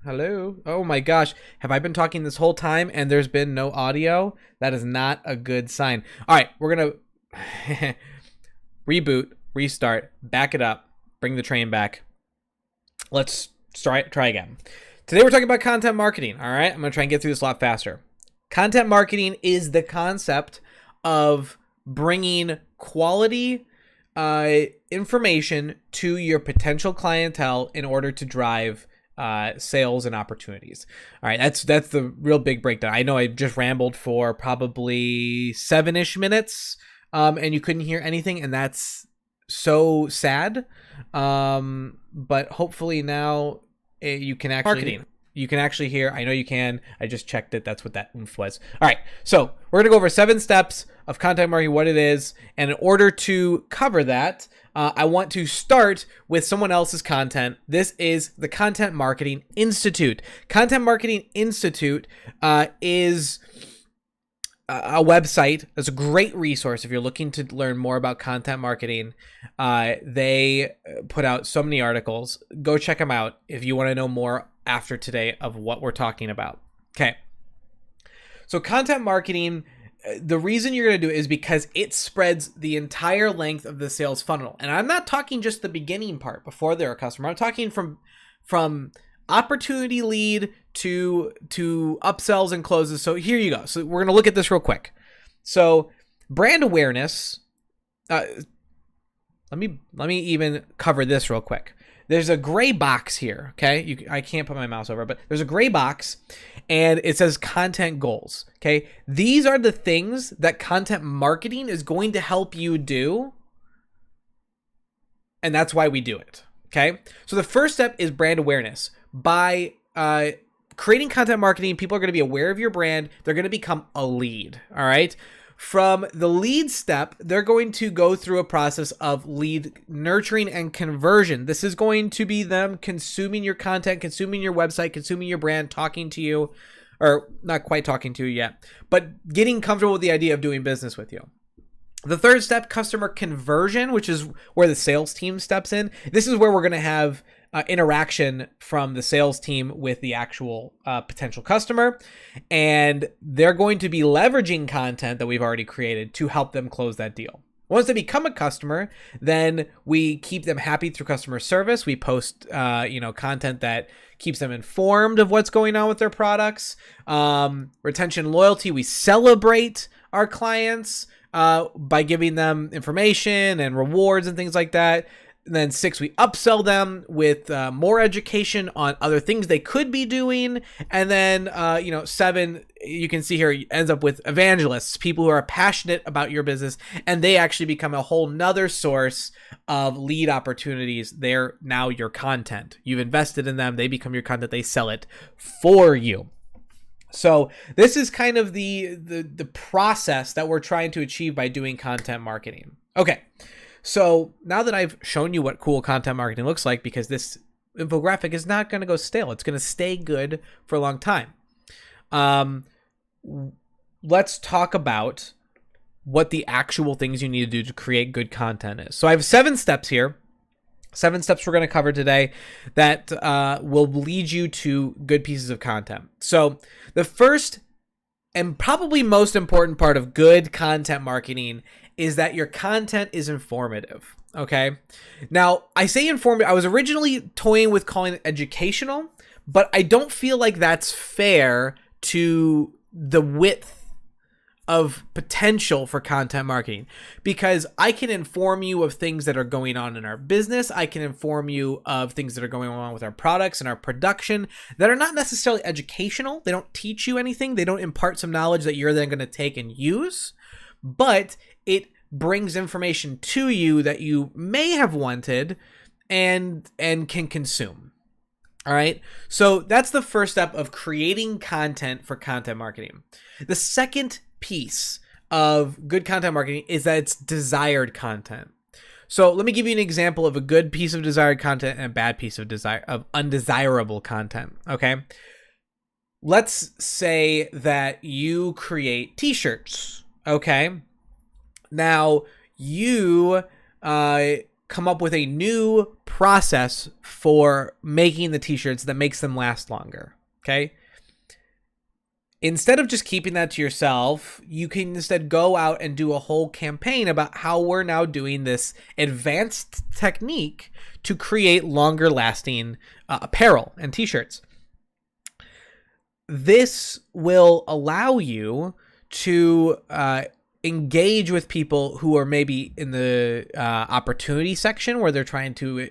Hello. Oh my gosh. Have I been talking this whole time and there's been no audio? That is not a good sign. All right, we're going to reboot, restart, back it up, bring the train back. Let's try again. Today we're talking about content marketing, all right? I'm going to try and get through this a lot faster. Content marketing is the concept of bringing quality information to your potential clientele in order to drive sales and opportunities. All right, that's the real big breakdown. I know I just rambled for probably 7-ish minutes, and you couldn't hear anything, and that's so sad. But hopefully now you can actually You can actually hear. I know you can. I just checked it. That's what that oomph was. All right. So we're going to go over 7 steps of content marketing, what it is. And in order to cover that, I want to start with someone else's content. This is the Content Marketing Institute. Content Marketing Institute is a website that's a great resource if you're looking to learn more about content marketing. They put out so many articles. Go check them out if you want to know more after today of what we're talking about. Okay. So content marketing, the reason you're going to do it is because it spreads the entire length of the sales funnel. And I'm not talking just the beginning part before they're a customer. I'm talking from opportunity lead to upsells and closes. So here you go. So we're going to look at this real quick. So brand awareness, let me even cover this real quick. There's a gray box here, okay? I can't put my mouse over it, but there's a gray box, and it says content goals, okay? These are the things that content marketing is going to help you do, and that's why we do it, okay? So the first step is brand awareness. By creating content marketing, people are going to be aware of your brand. They're going to become a lead, all right? From the lead step, they're going to go through a process of lead nurturing and conversion. This is going to be them consuming your content, consuming your website, consuming your brand, talking to you, or not quite talking to you yet, but getting comfortable with the idea of doing business with you. The third step, customer conversion, which is where the sales team steps in. This is where we're going to have interaction from the sales team with the actual potential customer, and they're going to be leveraging content that we've already created to help them close that deal. Once they become a customer, then we keep them happy through customer service. We post content that keeps them informed of what's going on with their products. Retention, loyalty, we celebrate our clients by giving them information and rewards and things like that. And then 6, we upsell them with more education on other things they could be doing. And then, 7, you can see here, ends up with evangelists, people who are passionate about your business, and they actually become a whole nother source of lead opportunities. They're now your content. You've invested in them. They become your content. They sell it for you. So this is kind of the process that we're trying to achieve by doing content marketing. Okay. So now that I've shown you what cool content marketing looks like, because this infographic is not going to go stale, it's going to stay good for a long time. Let's talk about what the actual things you need to do to create good content is. So I have 7 steps here. 7 steps we're going to cover today that will lead you to good pieces of content. So the first and probably most important part of good content marketing is that your content is informative, okay? Now, I say informative. I was originally toying with calling it educational, but I don't feel like that's fair to the width of potential for content marketing, because I can inform you of things that are going on in our business. I can inform you of things that are going on with our products and our production that are not necessarily educational. They don't teach you anything. They don't impart some knowledge that you're then going to take and use, but it brings information to you that you may have wanted and can consume. All right. So that's the first step of creating content for content marketing. The second piece of good content marketing is that it's desired content. So let me give you an example of a good piece of desired content and a bad piece of undesirable content. Okay. Let's say that you create t-shirts. Okay. Now you come up with a new process for making the t-shirts that makes them last longer. Okay. Instead of just keeping that to yourself, you can instead go out and do a whole campaign about how we're now doing this advanced technique to create longer lasting apparel and t-shirts. This will allow you to engage with people who are maybe in the opportunity section where they're trying to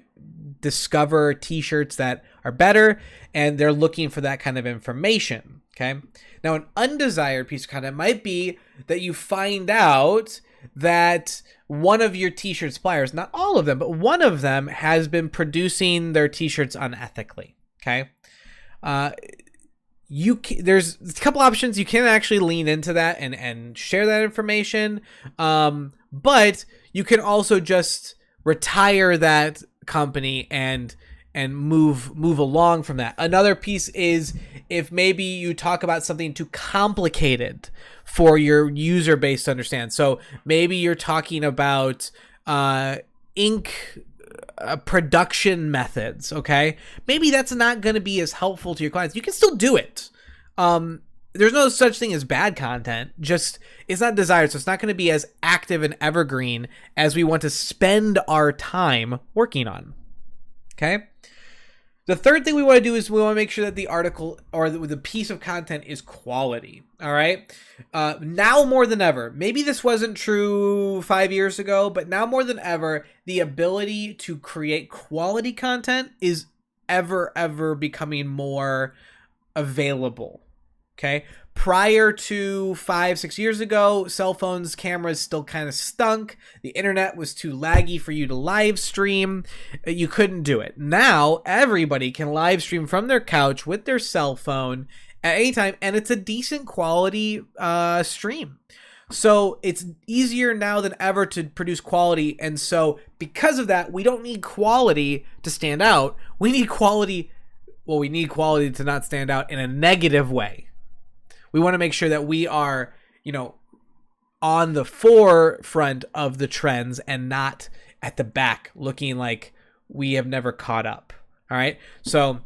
discover t-shirts that are better and they're looking for that kind of information. Okay. Now, an undesired piece of content might be that you find out that one of your t-shirt suppliers, not all of them, but one of them has been producing their t-shirts unethically. Okay. There's a couple options. You can actually lean into that and share that information. But you can also just retire that company and move along from that. Another piece is if maybe you talk about something too complicated for your user base to understand. So maybe you're talking about ink production methods, okay? Maybe that's not going to be as helpful to your clients. You can still do it. There's no such thing as bad content, just it's not desired, so it's not going to be as active and evergreen as we want to spend our time working on, okay? The third thing we want to do is we want to make sure that the article or the piece of content is quality. All right. Now more than ever, maybe this wasn't true 5 years ago, but now more than ever, the ability to create quality content is ever becoming more available. Okay. Prior to 5-6 years ago, cell phones, cameras still kind of stunk. The internet was too laggy for you to live stream. You couldn't do it. Now, everybody can live stream from their couch with their cell phone at any time, and it's a decent quality stream. So it's easier now than ever to produce quality. And so because of that, we don't need quality to stand out. We need quality. Well, we need quality to not stand out in a negative way. We want to make sure that we are, on the forefront of the trends and not at the back looking like we have never caught up. All right. So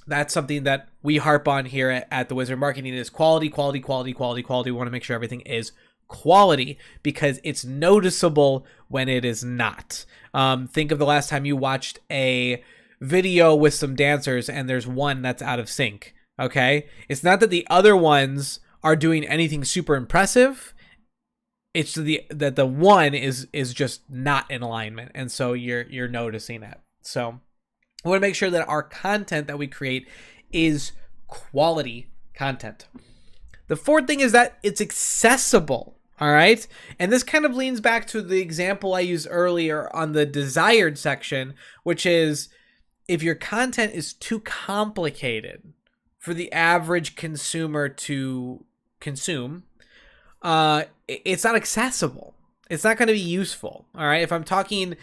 that's something that we harp on here at the Wizard Marketing is quality. We want to make sure everything is quality because it's noticeable when it is not. Think of the last time you watched a video with some dancers and there's one that's out of sync. Okay, it's not that the other ones are doing anything super impressive. It's that the one is just not in alignment, and so you're noticing it. So we want to make sure that our content that we create is quality content. The fourth thing is that it's accessible. All right, and this kind of leans back to the example I used earlier on the desired section, which is if your content is too complicated for the average consumer to consume, it's not accessible. It's not going to be useful. All right. If I'm talking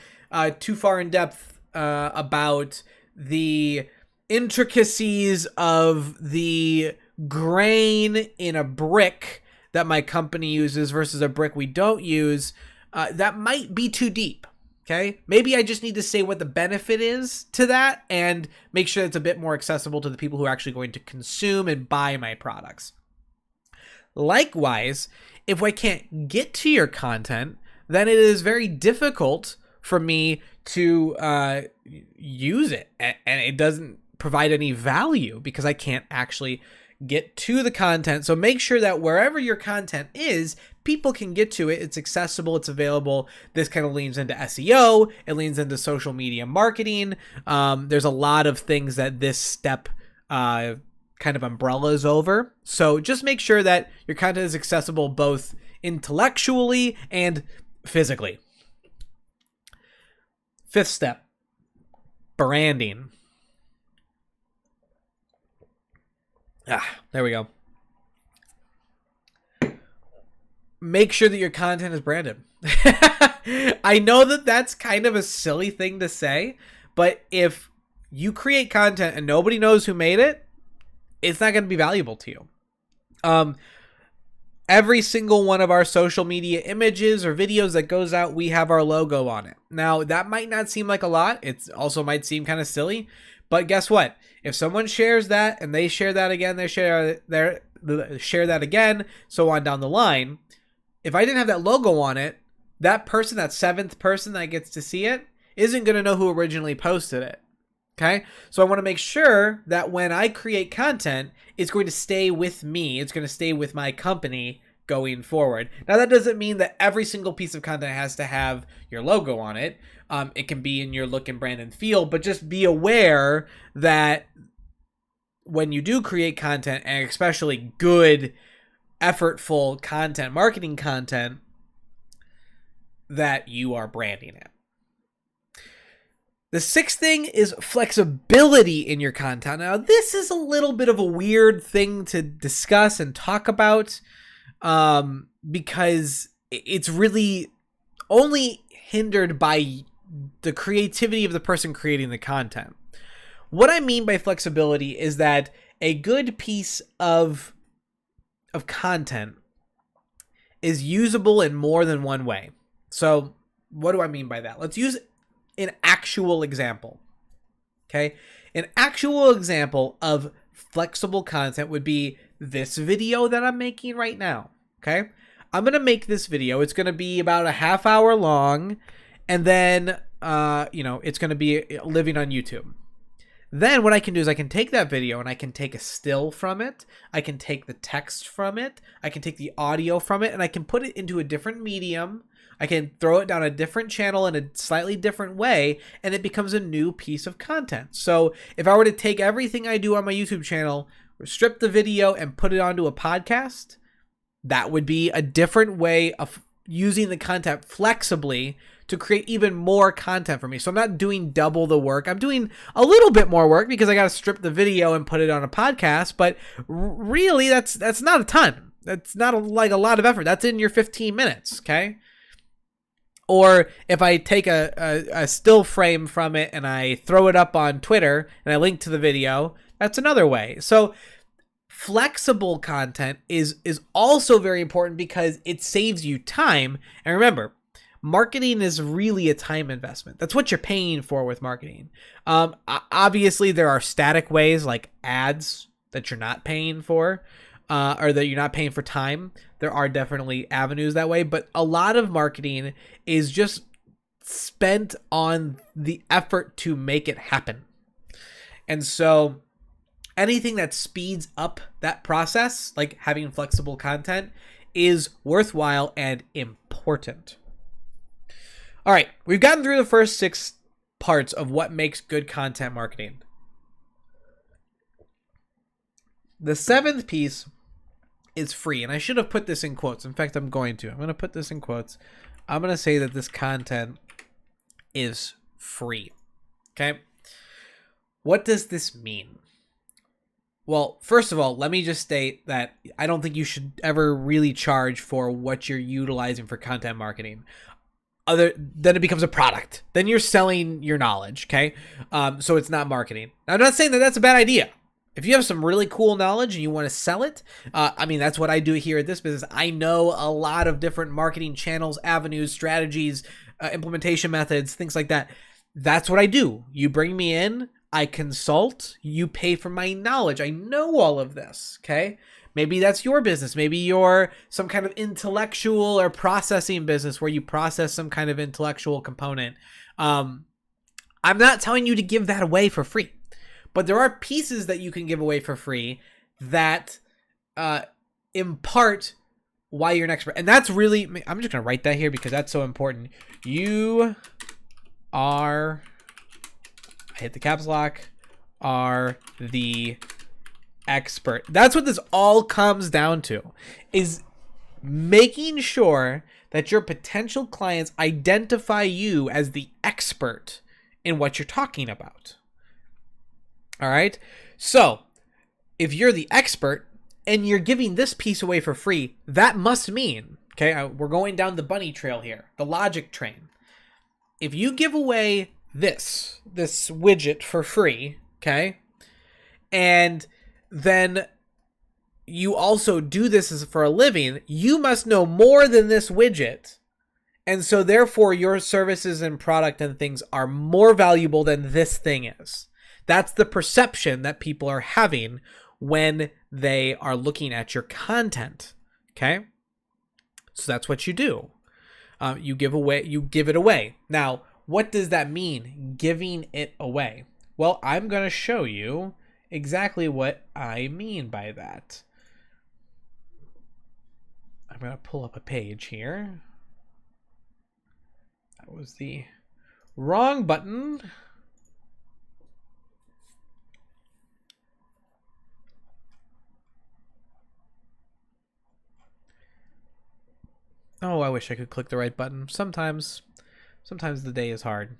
too far in depth about the intricacies of the grain in a brick that my company uses versus a brick we don't use, that might be too deep. Okay, maybe I just need to say what the benefit is to that and make sure it's a bit more accessible to the people who are actually going to consume and buy my products. Likewise, if I can't get to your content, then it is very difficult for me to use it, and it doesn't provide any value because I can't actually get to the content. So make sure that wherever your content is, people can get to it. It's accessible. It's available. This kind of leans into SEO. It leans into social media marketing. There's a lot of things that this step kind of umbrellas over. So just make sure that your content is accessible both intellectually and physically. Fifth step, branding. There we go. Make sure that your content is branded. I know that that's kind of a silly thing to say, but if you create content and nobody knows who made it, it's not going to be valuable to you. every single one of our social media images or videos that goes out, we have our logo on it. Now, that might not seem like a lot. It also might seem kind of silly. But guess what? If someone shares that and they share that again, they share that again, so on down the line. If I didn't have that logo on it, that person, that seventh person that gets to see it, isn't going to know who originally posted it. Okay? So I want to make sure that when I create content, it's going to stay with me. It's going to stay with my company going forward. Now, that doesn't mean that every single piece of content has to have your logo on it. It can be in your look and brand and feel, but just be aware that when you do create content, and especially good, effortful content, marketing content, that you are branding it. The sixth thing is flexibility in your content. Now, this is a little bit of a weird thing to discuss and talk about because it's really only hindered by the creativity of the person creating the content. What I mean by flexibility is that a good piece of content is usable in more than one way. So what do I mean by that? Let's use an actual example. Okay? An actual example of flexible content would be this video that I'm making right now. Okay? I'm going to make this video. It's going to be about a half hour long, and then it's going to be living on YouTube. Then what I can do is I can take that video and I can take a still from it. I can take the text from it. I can take the audio from it, and I can put it into a different medium. I can throw it down a different channel in a slightly different way, and it becomes a new piece of content. So if I were to take everything I do on my YouTube channel, strip the video, and put it onto a podcast, that would be a different way of using the content flexibly to create even more content for me. So I'm not doing double the work. I'm doing a little bit more work because I got to strip the video and put it on a podcast, but really that's not a ton. That's not a lot of effort. That's in your 15 minutes, okay? Or if I take a still frame from it and I throw it up on Twitter and I link to the video, that's another way. So flexible content is also very important because it saves you time. And remember, marketing is really a time investment. That's what you're paying for with marketing. Obviously, there are static ways like ads that you're not paying for, or that you're not paying for time. There are definitely avenues that way, but a lot of marketing is just spent on the effort to make it happen. And so anything that speeds up that process, like having flexible content, is worthwhile and important. All right, we've gotten through the first 6 parts of what makes good content marketing. The 7th piece is free, and I should have put this in quotes. In fact, I'm going to put this in quotes. I'm going to say that this content is free. Okay? What does this mean? Well, first of all, let me just state that I don't think you should ever really charge for what you're utilizing for content marketing. Then it becomes a product. Then you're selling your knowledge, okay? So it's not marketing. Now, I'm not saying that that's a bad idea. If you have some really cool knowledge and you want to sell it, that's what I do here at this business. I know a lot of different marketing channels, avenues, strategies, implementation methods, things like that. That's what I do. You bring me in, I consult, you pay for my knowledge. I know all of this, okay? Maybe that's your business. Maybe you're some kind of intellectual or processing business where you process some kind of intellectual component. I'm not telling you to give that away for free, but there are pieces that you can give away for free that impart why you're an expert. And that's really, I'm just going to write that here because that's so important. You are, I hit the caps lock, are the expert. That's what this all comes down to, is making sure that your potential clients identify you as the expert in what you're talking about. All right. So if you're the expert and you're giving this piece away for free, that must mean, okay, we're going down the bunny trail here, the logic train. If you give away this widget for free, okay, and then you also do this as for a living, you must know more than this widget. And so therefore your services and product and things are more valuable than this thing is. That's the perception that people are having when they are looking at your content. Okay? So that's what you do. You give it away. Now, what does that mean, giving it away? Well, I'm going to show you exactly what I mean by that. I'm going to pull up a page here. That was the wrong button. Oh, I wish I could click the right button. Sometimes the day is hard.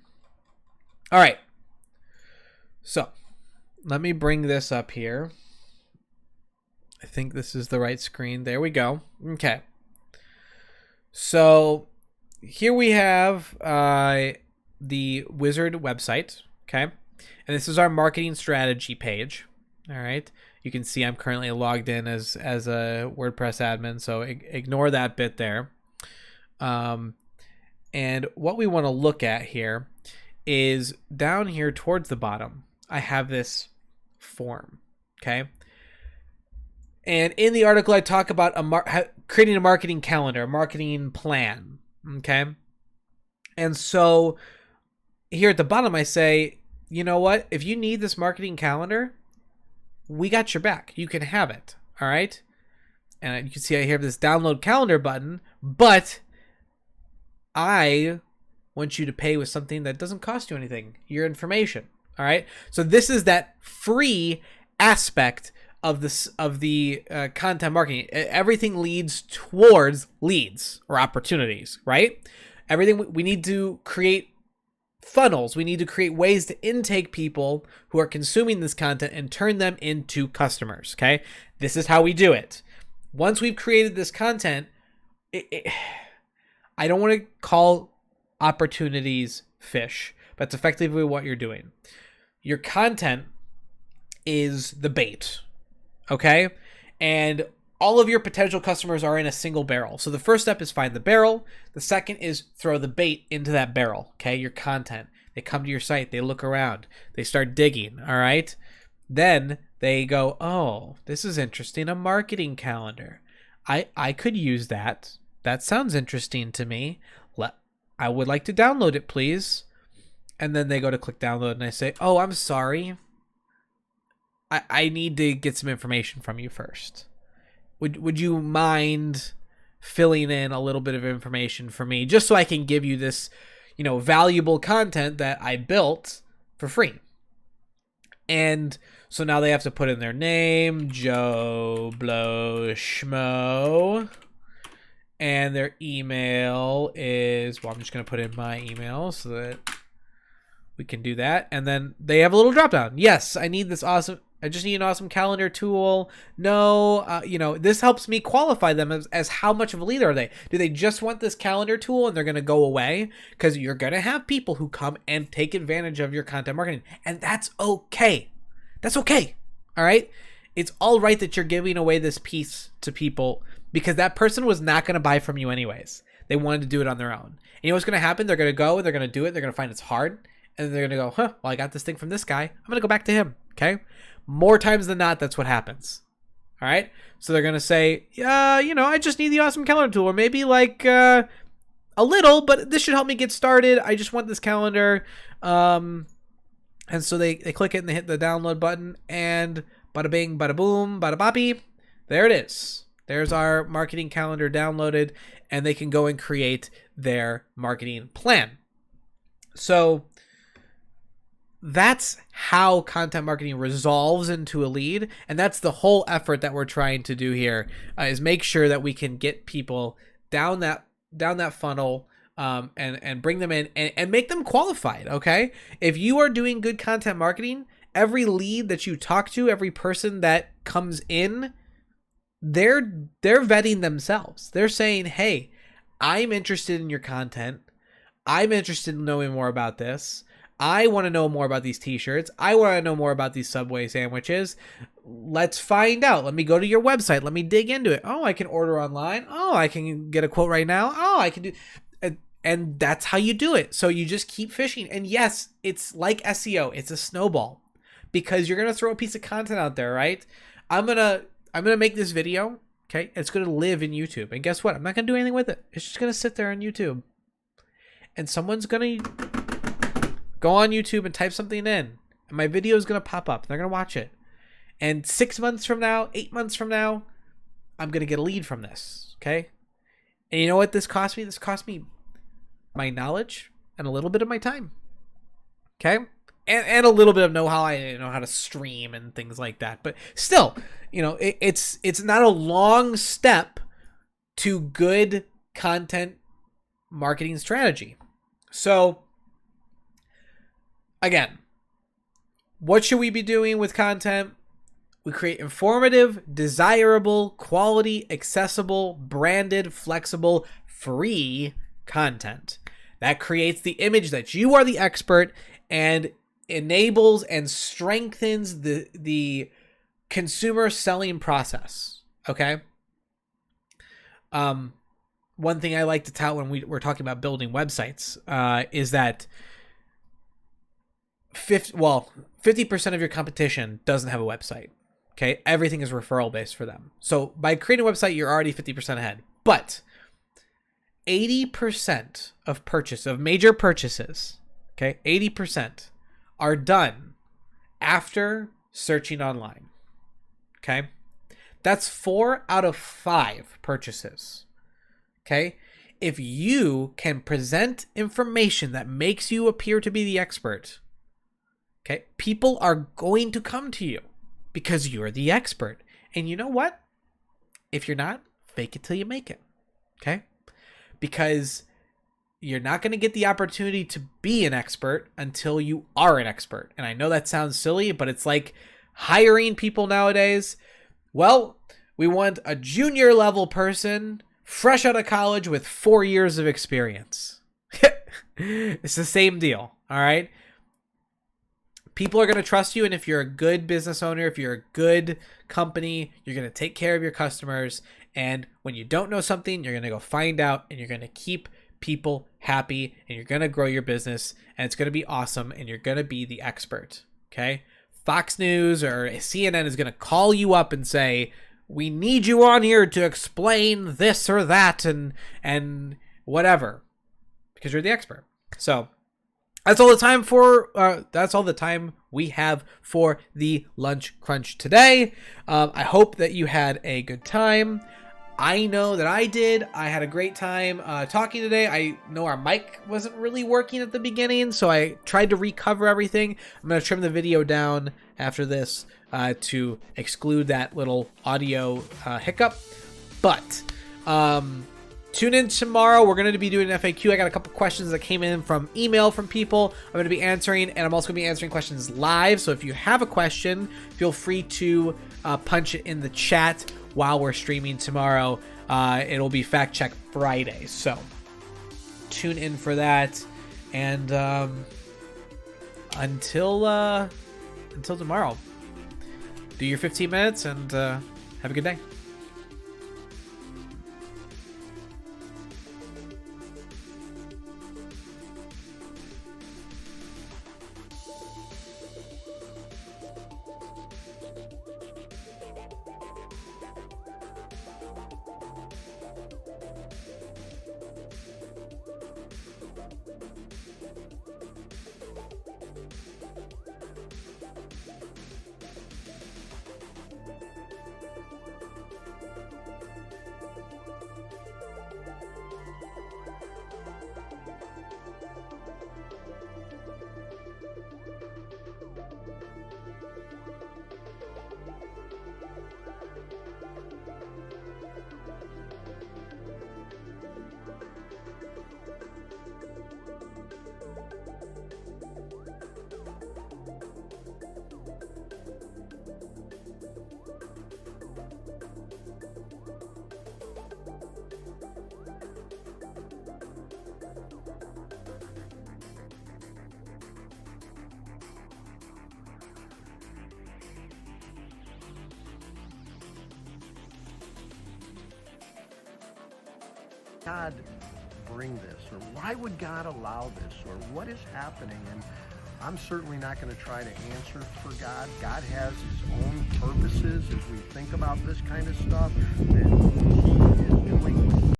All right. So, let me bring this up here. I think this is the right screen. There we go. Okay. So, here we have the Wizard website. Okay. And this is our marketing strategy page. All right. You can see I'm currently logged in as a WordPress admin, so ignore that bit there. And what we want to look at here is down here towards the bottom. I have this form, okay? And in the article, I talk about creating a marketing calendar, a marketing plan, okay? And so here at the bottom, I say, you know what? If you need this marketing calendar, we got your back. You can have it, all right? And you can see I have this download calendar button, but I want you to pay with something that doesn't cost you anything, your information. All right. So this is that free aspect of the content marketing. Everything leads towards leads or opportunities, right? Everything we need to create funnels. We need to create ways to intake people who are consuming this content and turn them into customers. Okay. This is how we do it. Once we've created this content, I don't want to call opportunities fish, but it's effectively what you're doing. Your content is the bait, okay? And all of your potential customers are in a single barrel. So the first step is find the barrel. The second is throw the bait into that barrel, okay? Your content. They come to your site. They look around. They start digging, all right? Then they go, oh, this is interesting, a marketing calendar. I could use that. That sounds interesting to me. I would like to download it, please. And then they go to click download and I say, oh, I'm sorry. I need to get some information from you first. Would you mind filling in a little bit of information for me just so I can give you this, valuable content that I built for free? And so now they have to put in their name, Joe Blow Schmo. And their email is, I'm just going to put in my email so that we can do that. And then they have a little drop down. Yes, I just need an awesome calendar tool. No, this helps me qualify them as how much of a lead are they? Do they just want this calendar tool and they're going to go away? Because you're going to have people who come and take advantage of your content marketing. And that's okay. That's okay. All right. It's all right that you're giving away this piece to people because that person was not going to buy from you anyways. They wanted to do it on their own. And you know what's going to happen? They're going to go and they're going to do it. They're going to find it's hard. And they're going to go, well, I got this thing from this guy. I'm going to go back to him. Okay. More times than not, that's what happens. All right. So they're going to say, I just need the awesome calendar tool, or maybe like a little, but this should help me get started. I just want this calendar. And so they click it and they hit the download button and bada bing, bada boom, bada boppy. There it is. There's our marketing calendar downloaded, and they can go and create their marketing plan. So that's how content marketing resolves into a lead. And that's the whole effort that we're trying to do here, is make sure that we can get people down that funnel, and bring them in and make them qualified. Okay. If you are doing good content marketing, every lead that you talk to, every person that comes in, they're vetting themselves. They're saying, hey, I'm interested in your content. I'm interested in knowing more about this. I want to know more about these t-shirts. I want to know more about these Subway sandwiches. Let's find out. Let me go to your website. Let me dig into it. Oh, I can order online. Oh, I can get a quote right now. Oh, I can do. And that's how you do it. So you just keep fishing. And yes, it's like SEO. It's a snowball, because you're gonna throw a piece of content out there, right? I'm gonna make this video. Okay, it's gonna live in YouTube, and guess what? I'm not gonna do anything with it. It's just gonna sit there on YouTube, and someone's gonna go on YouTube and type something in, and my video is gonna pop up. And they're gonna watch it, and 6 months from now, 8 months from now, I'm gonna get a lead from this. Okay, and you know what this cost me? This cost me my knowledge and a little bit of my time. Okay. And a little bit of know-how. I know how to stream and things like that, but still, it's not a long step to good content marketing strategy. So again, what should we be doing with content? We create informative, desirable, quality, accessible, branded, flexible, free content that creates the image that you are the expert and enables and strengthens the consumer selling process. Okay. One thing I like to tout when we're talking about building websites is that 50% of your competition doesn't have a website. Okay. Everything is referral based for them. So by creating a website, you're already 50% ahead. But 80% of major purchases, okay, 80% are done after searching online. Okay. That's 4 out of 5 purchases. Okay. If you can present information that makes you appear to be the expert, okay, people are going to come to you because you're the expert. And you know what? If you're not, fake it till you make it. Okay. Because you're not going to get the opportunity to be an expert until you are an expert. And I know that sounds silly, but it's like hiring people nowadays. Well, we want a junior level person fresh out of college with 4 years of experience. It's the same deal. All right. People are going to trust you. And if you're a good business owner, if you're a good company, you're going to take care of your customers. And when you don't know something, you're going to go find out, and you're going to keep people happy, and you're going to grow your business, and it's going to be awesome, and you're going to be the expert. Okay. Fox News or CNN is going to call you up and say, we need you on here to explain this or that and whatever, because you're the expert. So that's all the time we have for the Lunch Crunch today. I hope that you had a good time. I know that I did. I had a great time talking today. I know our mic wasn't really working at the beginning, so I tried to recover everything. I'm going to trim the video down after this to exclude that little audio hiccup. But tune in tomorrow. We're going to be doing an FAQ. I got a couple questions that came in from email from people I'm going to be answering, and I'm also going to be answering questions live. So if you have a question, feel free to punch it in the chat while we're streaming tomorrow. It'll be Fact Check Friday. So tune in for that. And until tomorrow, do your 15 minutes and have a good day. God bring this, or why would God allow this, or what is happening? And I'm certainly not going to try to answer for God. God has his own purposes as we think about this kind of stuff that he is doing.